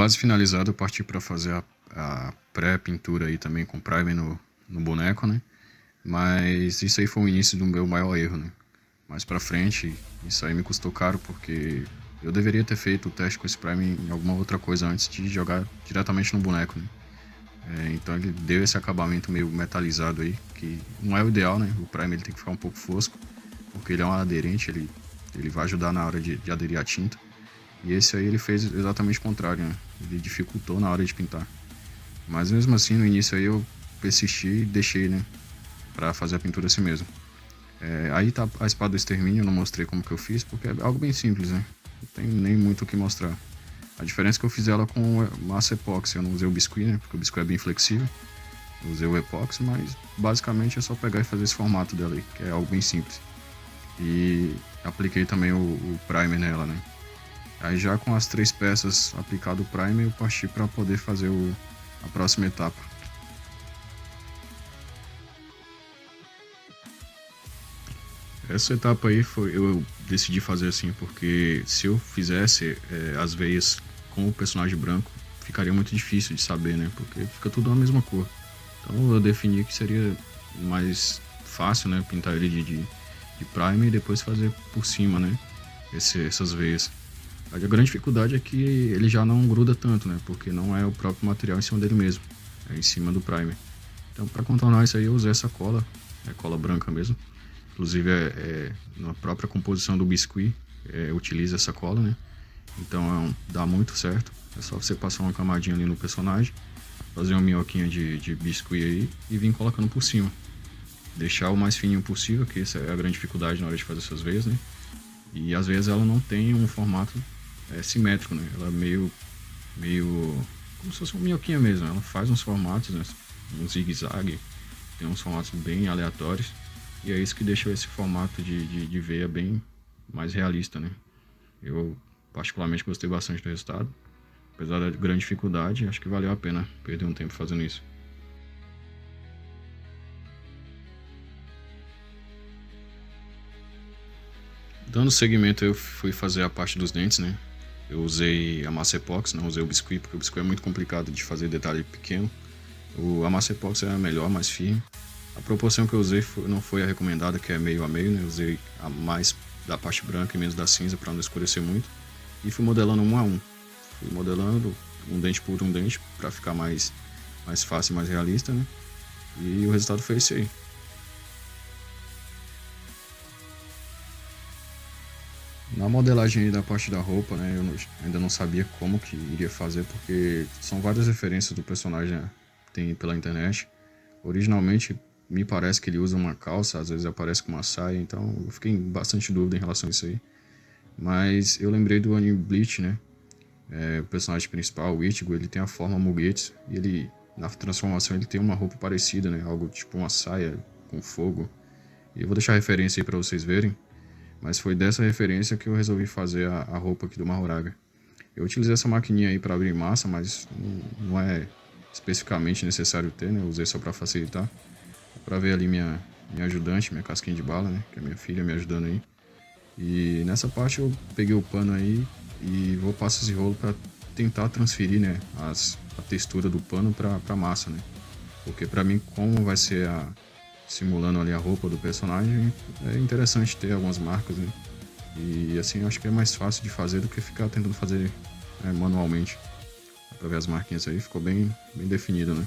quase finalizado, eu parti para fazer a pré-pintura aí também com primer no boneco, né? Mas isso aí foi o início do meu maior erro, né? Mais pra frente, isso aí me custou caro porque eu deveria ter feito o teste com esse primer em alguma outra coisa antes de jogar diretamente no boneco, né? Então ele deu esse acabamento meio metalizado aí, que não é o ideal, né? O primer ele tem que ficar um pouco fosco, porque ele é um aderente, ele vai ajudar na hora de aderir à tinta. E esse aí ele fez exatamente o contrário, né? Ele dificultou na hora de pintar. Mas mesmo assim, no início aí eu persisti e deixei, né? Pra fazer a pintura assim mesmo. Aí tá a espada do extermínio, eu não mostrei como que eu fiz, porque é algo bem simples, né? Não tem nem muito o que mostrar. A diferença é que eu fiz ela com massa epóxi, eu não usei o biscuit, né? Porque o biscuit é bem flexível. Eu usei o epóxi, mas basicamente é só pegar e fazer esse formato dela aí, que é algo bem simples. E apliquei também o primer nela, né? Aí já com as 3 peças aplicado o primer, eu parti para poder fazer a próxima etapa. Essa etapa aí eu decidi fazer assim porque se eu fizesse as veias com o personagem branco, ficaria muito difícil de saber, né? Porque fica tudo a mesma cor. Então eu defini que seria mais fácil, né? Pintar ele de primer e depois fazer por cima, né? Essas veias. A grande dificuldade é que ele já não gruda tanto, né? Porque não é o próprio material em cima dele mesmo, é em cima do primer. Então, para contornar isso aí, eu usei essa cola, é cola branca mesmo. Inclusive, na própria composição do biscuit, utiliza essa cola, né? Então, dá muito certo. É só você passar uma camadinha ali no personagem, fazer uma minhoquinha de biscuit aí e vir colocando por cima. Deixar o mais fininho possível, que essa é a grande dificuldade na hora de fazer essas veias, né? E às vezes ela não tem um formato simétrico, né? Ela é meio como se fosse uma minhoquinha mesmo. Ela faz uns formatos, né? Um zigue-zague, tem uns formatos bem aleatórios. E é isso que deixa esse formato de veia bem mais realista, né? Eu particularmente gostei bastante do resultado. Apesar da grande dificuldade, acho que valeu a pena perder um tempo fazendo isso. Dando seguimento, eu fui fazer a parte dos dentes, né? Eu usei a massa epóxi, não usei o biscuit, porque o biscuit é muito complicado de fazer detalhe pequeno. A massa epóxi é a melhor, mais firme. A proporção que eu usei não foi a recomendada, que é meio a meio, né? Eu usei a mais da parte branca e menos da cinza para não escurecer muito. E fui modelando um a um. Fui modelando um dente por um dente para ficar mais fácil e mais realista, né? E o resultado foi esse aí. Na modelagem aí da parte da roupa, né, eu ainda não sabia como que iria fazer, porque são várias referências do personagem, né, que tem pela internet. Originalmente, me parece que ele usa uma calça, às vezes aparece com uma saia, então eu fiquei em bastante dúvida em relação a isso aí. Mas eu lembrei do anime Bleach, né, o personagem principal, o Ichigo, ele tem a forma Mugetsu, e ele, na transformação, ele tem uma roupa parecida, né, algo tipo uma saia com fogo. E eu vou deixar a referência aí pra vocês verem. Mas foi dessa referência que eu resolvi fazer a roupa aqui do Mahoraga. Eu utilizei essa maquininha aí para abrir massa, mas não é especificamente necessário ter, né? Eu usei só para facilitar. Para ver ali minha ajudante, minha casquinha de bala, né? Que é minha filha me ajudando aí. E nessa parte eu peguei o pano aí e vou passar esse rolo para tentar transferir, né? A textura do pano para massa, né? Porque para mim, como vai ser simulando ali a roupa do personagem, é interessante ter algumas marcas, né? E assim eu acho que é mais fácil de fazer do que ficar tentando fazer manualmente. Dá pra ver as marquinhas aí, ficou bem definido, né?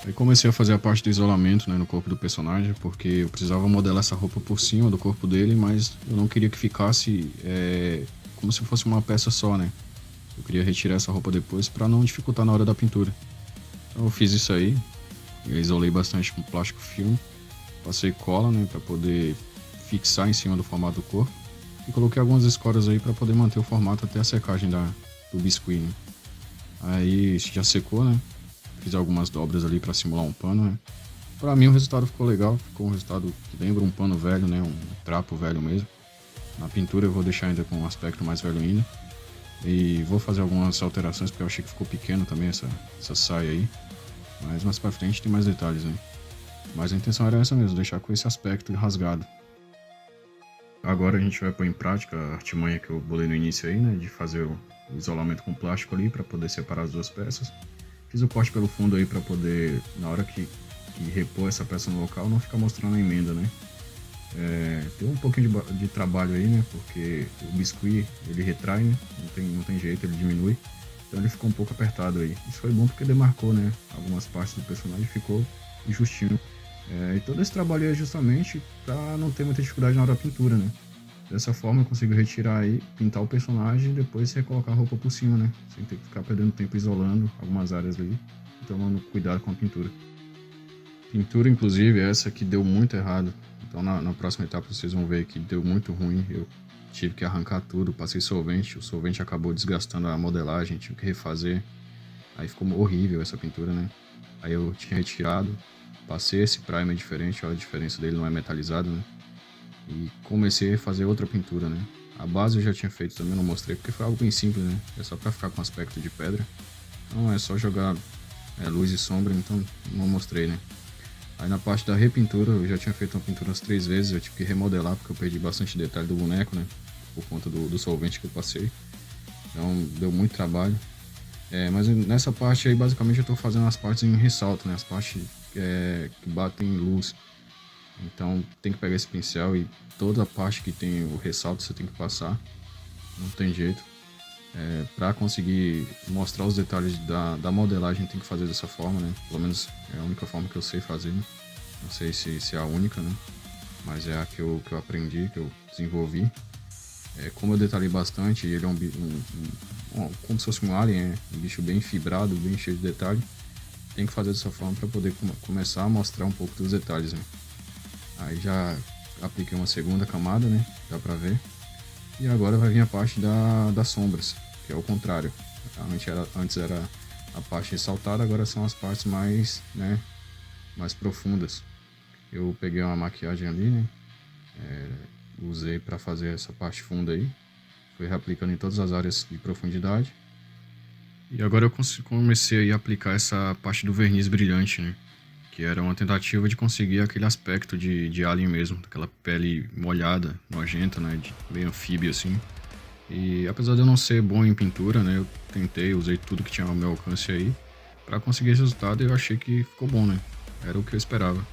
Aí comecei a fazer a parte do isolamento, né, no corpo do personagem, porque eu precisava modelar essa roupa por cima do corpo dele, mas eu não queria que ficasse como se fosse uma peça só, né? Eu queria retirar essa roupa depois para não dificultar na hora da pintura. Então eu fiz isso aí, eu isolei bastante com plástico filme, passei cola, né, para poder fixar em cima do formato do corpo e coloquei algumas escoras aí para poder manter o formato até a secagem do biscuit, né? Aí já secou, né? Fiz algumas dobras ali para simular um pano, né? Para mim o resultado ficou legal, ficou um resultado que lembra um pano velho, né, um trapo velho mesmo. Na pintura eu vou deixar ainda com um aspecto mais velho ainda. E vou fazer algumas alterações, porque eu achei que ficou pequeno também essa saia aí. Mas mais pra frente tem mais detalhes, né? Mas a intenção era essa mesmo, deixar com esse aspecto rasgado. Agora a gente vai pôr em prática a artimanha que eu bolei no início aí, né? De fazer o isolamento com plástico ali para poder separar as duas peças. Fiz o corte pelo fundo aí para poder, na hora que repor essa peça no local, não ficar mostrando a emenda, né? Tem um pouquinho de trabalho aí, né? Porque o biscuit, ele retrai, né? Não tem jeito, ele diminui. Então ele ficou um pouco apertado aí. Isso foi bom porque demarcou, né? Algumas partes do personagem ficou justinho. E todo esse trabalho aí é justamente para não ter muita dificuldade na hora da pintura, né? Dessa forma eu consigo retirar aí, pintar o personagem e depois recolocar a roupa por cima, né? Sem ter que ficar perdendo tempo isolando algumas áreas ali e tomando cuidado com a pintura. Pintura, inclusive, é essa que deu muito errado. Então na próxima etapa vocês vão ver que deu muito ruim. Eu tive que arrancar tudo, passei solvente, o solvente acabou desgastando a modelagem, tive que refazer. Aí ficou horrível essa pintura, né? Aí eu tinha retirado, passei esse primer diferente, olha a diferença dele, não é metalizado, né? E comecei a fazer outra pintura, né? A base eu já tinha feito também, não mostrei porque foi algo bem simples, né? É só pra ficar com aspecto de pedra. Então é só jogar luz e sombra, então não mostrei, né? Aí na parte da repintura, eu já tinha feito uma pintura umas 3 vezes, eu tive que remodelar porque eu perdi bastante detalhe do boneco, né? Por conta do solvente que eu passei. Então deu muito trabalho. Mas nessa parte aí, basicamente, eu tô fazendo as partes em ressalto, né? As partes que batem luz. Então tem que pegar esse pincel e toda a parte que tem o ressalto você tem que passar. Não tem jeito. Para conseguir mostrar os detalhes da modelagem tem que fazer dessa forma, né? Pelo menos é a única forma que eu sei fazer, né? Não sei se é a única, né? Mas é a que eu aprendi, que eu desenvolvi. Como eu detalhei bastante, ele é como se fosse um alien, um bicho bem fibrado, bem cheio de detalhe. Tem que fazer dessa forma para poder começar a mostrar um pouco dos detalhes, né? Aí já apliquei uma segunda camada, né? Dá pra ver. E agora vai vir a parte das sombras, que é o contrário. Realmente antes era a parte ressaltada, agora são as partes mais, né, mais profundas. Eu peguei uma maquiagem ali, né? Usei para fazer essa parte funda aí. Fui reaplicando em todas as áreas de profundidade. E agora eu comecei a aplicar essa parte do verniz brilhante, né? Que era uma tentativa de conseguir aquele aspecto de alien mesmo, aquela pele molhada, nojenta, né? Bem anfíbio assim. E apesar de eu não ser bom em pintura, né? Eu tentei, usei tudo que tinha ao meu alcance aí para conseguir esse resultado e eu achei que ficou bom, né? Era o que eu esperava.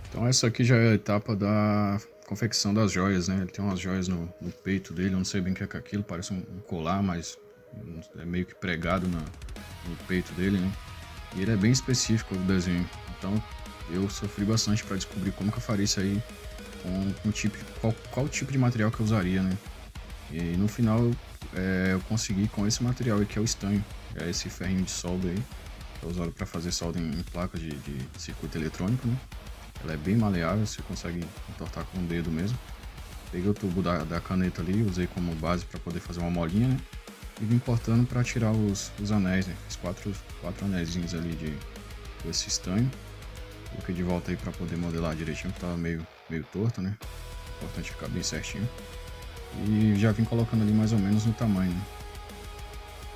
Então essa aqui já é a etapa da confecção das joias, né? Ele tem umas joias no peito dele, eu não sei bem o que é aquilo, parece um colar, mas é meio que pregado no peito dele, né? E ele é bem específico do desenho, então eu sofri bastante para descobrir como que eu faria isso aí, qual tipo de material que eu usaria, né? E no final eu consegui com esse material aí, que é o estanho, é esse ferrinho de solda aí, que é usado para fazer solda em placas de circuito eletrônico, né? Ela é bem maleável, você consegue entortar com o dedo mesmo. Peguei o tubo da caneta ali, usei como base para poder fazer uma molinha, né? E vim cortando para tirar os anéis, né? Os quatro anéisinhos ali desse estanho. Coloquei de volta aí para poder modelar direitinho, que tava meio torto, né? Importante ficar bem certinho. E já vim colocando ali mais ou menos no tamanho, né?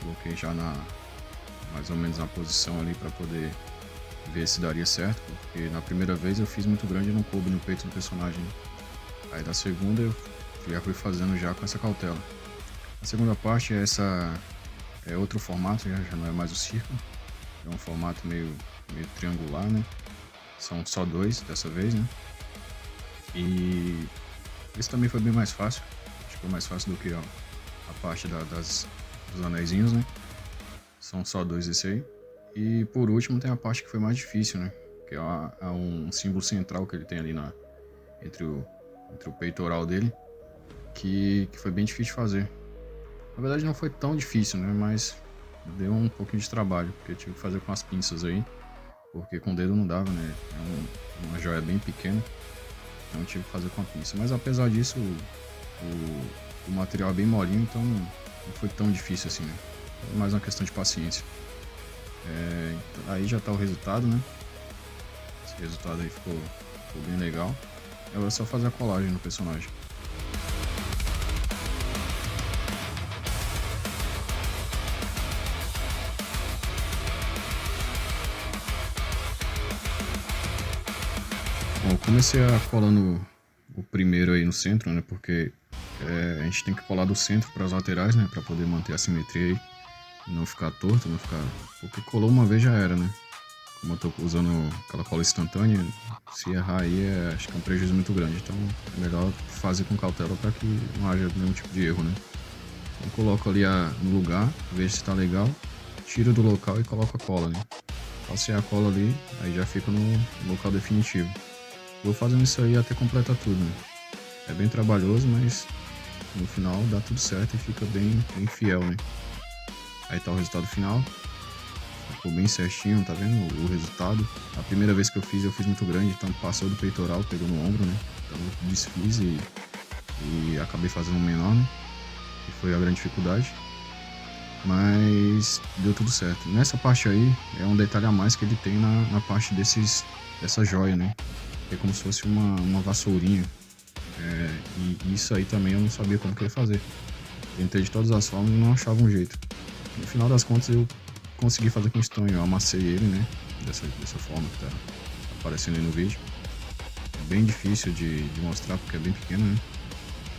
Coloquei já mais ou menos na posição ali para poder ver se daria certo, porque na primeira vez eu fiz muito grande e não coube no peito do personagem. Aí da segunda eu já fui fazendo já com essa cautela. A segunda parte é outro formato, já não é mais o círculo, é um formato meio triangular, né? São só 2 dessa vez, né? E esse também foi bem mais fácil, acho que foi mais fácil do que a parte dos anéisinhos, né? São só 2 esse aí. E por último tem a parte que foi mais difícil, né? Que é um símbolo central que ele tem ali entre o peitoral dele, que foi bem difícil de fazer. Na verdade não foi tão difícil, né? Mas deu um pouquinho de trabalho, porque eu tive que fazer com as pinças aí, porque com o dedo não dava, né? É uma joia bem pequena, então eu tive que fazer com a pinça. Mas apesar disso, o material é bem molinho, então não foi tão difícil assim, né? É mais uma questão de paciência. Aí já tá o resultado, né? Esse resultado aí ficou bem legal. Agora é só fazer a colagem no personagem. Comecei a colar o primeiro aí no centro, né? Porque a gente tem que colar do centro para as laterais, né? Para poder manter a simetria aí. E não ficar torto, não ficar... Porque colou uma vez já era, né? Como eu tô usando aquela cola instantânea, se errar aí acho que é um prejuízo muito grande. Então é melhor fazer com cautela para que não haja nenhum tipo de erro, né? Então coloco ali no lugar, vejo se tá legal, tiro do local e coloco a cola, né? Passei a cola ali, aí já fica no local definitivo. Vou fazendo isso aí até completar tudo, né? É bem trabalhoso, mas no final dá tudo certo e fica bem fiel, né? Aí tá o resultado final. Ficou bem certinho, tá vendo o resultado? A primeira vez que eu fiz muito grande, então passou do peitoral, pegou no ombro, né? Então eu desfiz e acabei fazendo um menor, né? Que foi a grande dificuldade. Mas deu tudo certo. Nessa parte aí, é um detalhe a mais que ele tem na parte dessa joia, né? É como se fosse uma vassourinha. E isso aí também eu não sabia como que eu ia fazer. Tentei de todas as formas e não achava um jeito. No final das contas eu consegui fazer com estanho. Eu amassei ele, né? Dessa forma que tá aparecendo aí no vídeo. É bem difícil de mostrar porque é bem pequeno, né?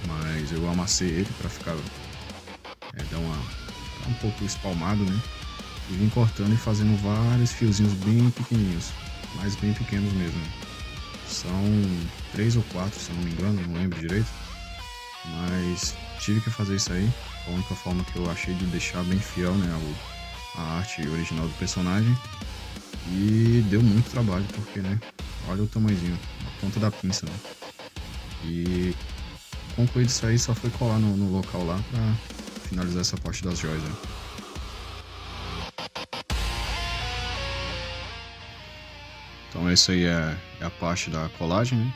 Mas eu amassei ele pra ficar... dar um pouco espalmado, né? E vim cortando e fazendo vários fiozinhos bem pequenininhos. Mas bem pequenos mesmo. São 3 ou 4, se eu não me engano, não lembro direito. Mas tive que fazer isso aí. A única forma que eu achei de deixar bem fiel, né, a arte original do personagem. E deu muito trabalho, porque, né, olha o tamanhozinho, a ponta da pinça, né. E concluído isso aí, só foi colar no local lá pra finalizar essa parte das joias, né. Então essa aí é a parte da colagem, né.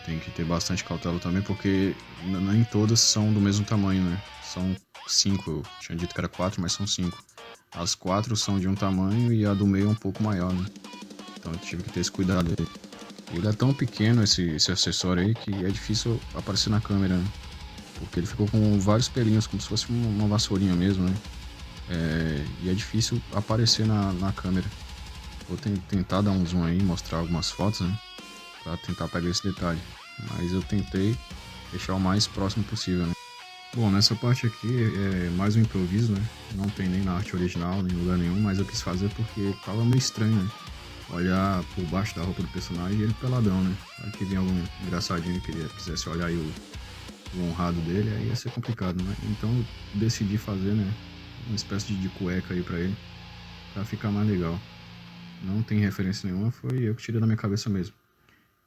Tem que ter bastante cautela também, porque nem todas são do mesmo tamanho, né? São 5, eu tinha dito que era 4, mas são 5. As 4 são de um tamanho e a do meio é um pouco maior, né? Então eu tive que ter esse cuidado. Ele é tão pequeno, esse acessório aí, que é difícil aparecer na câmera, né? Porque ele ficou com vários pelinhos, como se fosse uma vassourinha mesmo, né? E é difícil aparecer na câmera. Vou tentar dar um zoom aí, mostrar algumas fotos, né? Pra tentar pegar esse detalhe. Mas eu tentei deixar o mais próximo possível, né? Bom, nessa parte aqui é mais um improviso, né? Não tem nem na arte original, nem em lugar nenhum, mas eu quis fazer porque tava meio estranho, né? Olhar por baixo da roupa do personagem e ele peladão, né? Aí que vinha algum engraçadinho que quisesse olhar aí o honrado dele, aí ia ser complicado, né? Então eu decidi fazer, né? Uma espécie de cueca aí pra ele, pra ficar mais legal. Não tem referência nenhuma, foi eu que tirei da minha cabeça mesmo.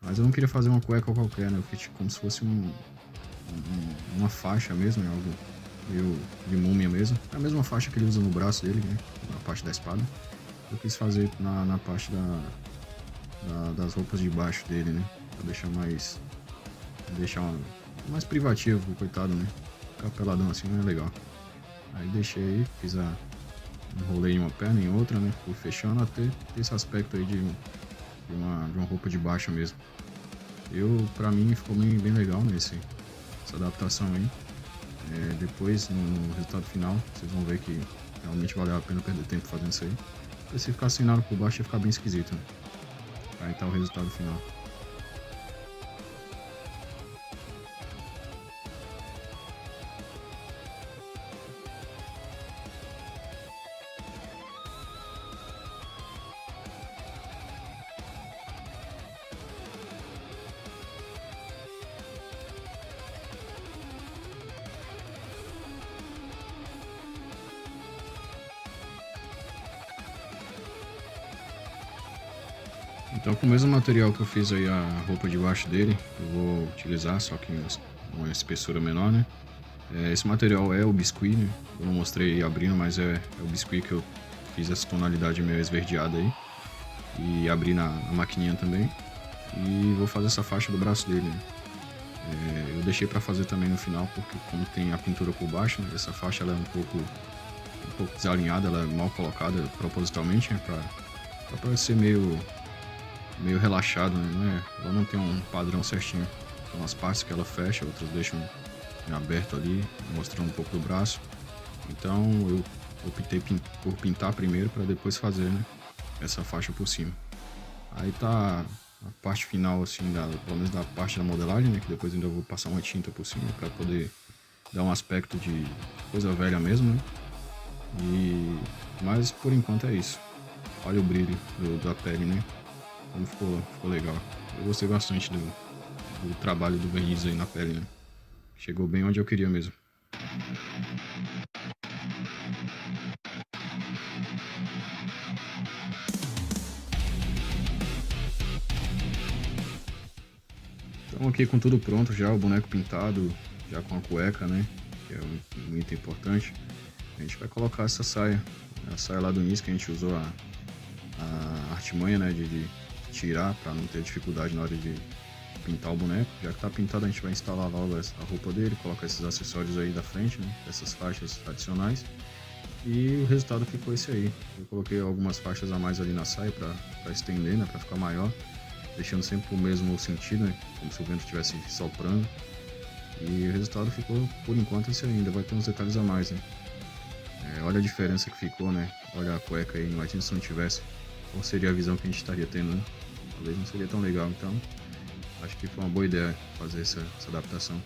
Mas eu não queria fazer uma cueca qualquer, né? Eu fiz como se fosse uma faixa mesmo, né? Algo meio de múmia mesmo. É a mesma faixa que ele usa no braço dele, né? Na parte da espada. Eu quis fazer na parte das roupas de baixo dele, né? Pra deixar mais privativo, coitado, né? Ficar peladão assim não é legal. Aí deixei aí, enrolei em uma perna, em outra, né? Fui fechando até ter esse aspecto aí de uma roupa de baixo mesmo. Pra mim ficou bem legal, né, essa adaptação aí. Depois, no resultado final, vocês vão ver que realmente valeu a pena perder tempo fazendo isso aí. Porque se ficar sem nada por baixo ia ficar bem esquisito, né? Aí tá o resultado final. Então, com o mesmo material que eu fiz aí a roupa de baixo dele, eu vou utilizar, só que uma espessura menor, né? Esse material é o biscuit, né? Eu não mostrei abrindo, mas é o biscuit que eu fiz essa tonalidade meio esverdeada aí. E abri na maquininha também. E vou fazer essa faixa do braço dele, né? Eu deixei pra fazer também no final, porque como tem a pintura por baixo, né? Essa faixa ela é um pouco desalinhada, ela é mal colocada propositalmente, né? Pra parecer meio relaxado, né? Ela não tem um padrão certinho. Tem umas partes que ela fecha, outras deixam em aberto ali, mostrando um pouco do braço. Então eu optei por pintar primeiro para depois fazer, né, essa faixa por cima. Aí tá a parte final, assim, pelo menos da parte da modelagem, né? Que depois ainda vou passar uma tinta por cima para poder dar um aspecto de coisa velha mesmo, né? Mas por enquanto é isso. Olha o brilho da pele, né? Como ficou legal. Eu gostei bastante do trabalho do verniz aí na pele, né? Chegou bem onde eu queria mesmo. Então aqui com tudo pronto já, o boneco pintado, já com a cueca, né? Que é um item importante. A gente vai colocar essa saia. A saia lá do início que a gente usou a artimanha, né? De tirar para não ter dificuldade na hora de pintar o boneco. Já que tá pintado, a gente vai instalar logo a roupa dele, colocar esses acessórios aí da frente, né? Essas faixas adicionais. E o resultado ficou esse aí. Eu coloquei algumas faixas a mais ali na saia para estender, né? Para ficar maior, deixando sempre o mesmo sentido, né? Como se o vento estivesse soprando. E o resultado ficou, por enquanto, esse ainda. Vai ter uns detalhes a mais, né? Olha a diferença que ficou, né? Olha a cueca aí, imagina se não tivesse. Qual seria a visão que a gente estaria tendo, né? Talvez não seria tão legal, então acho que foi uma boa ideia fazer essa adaptação.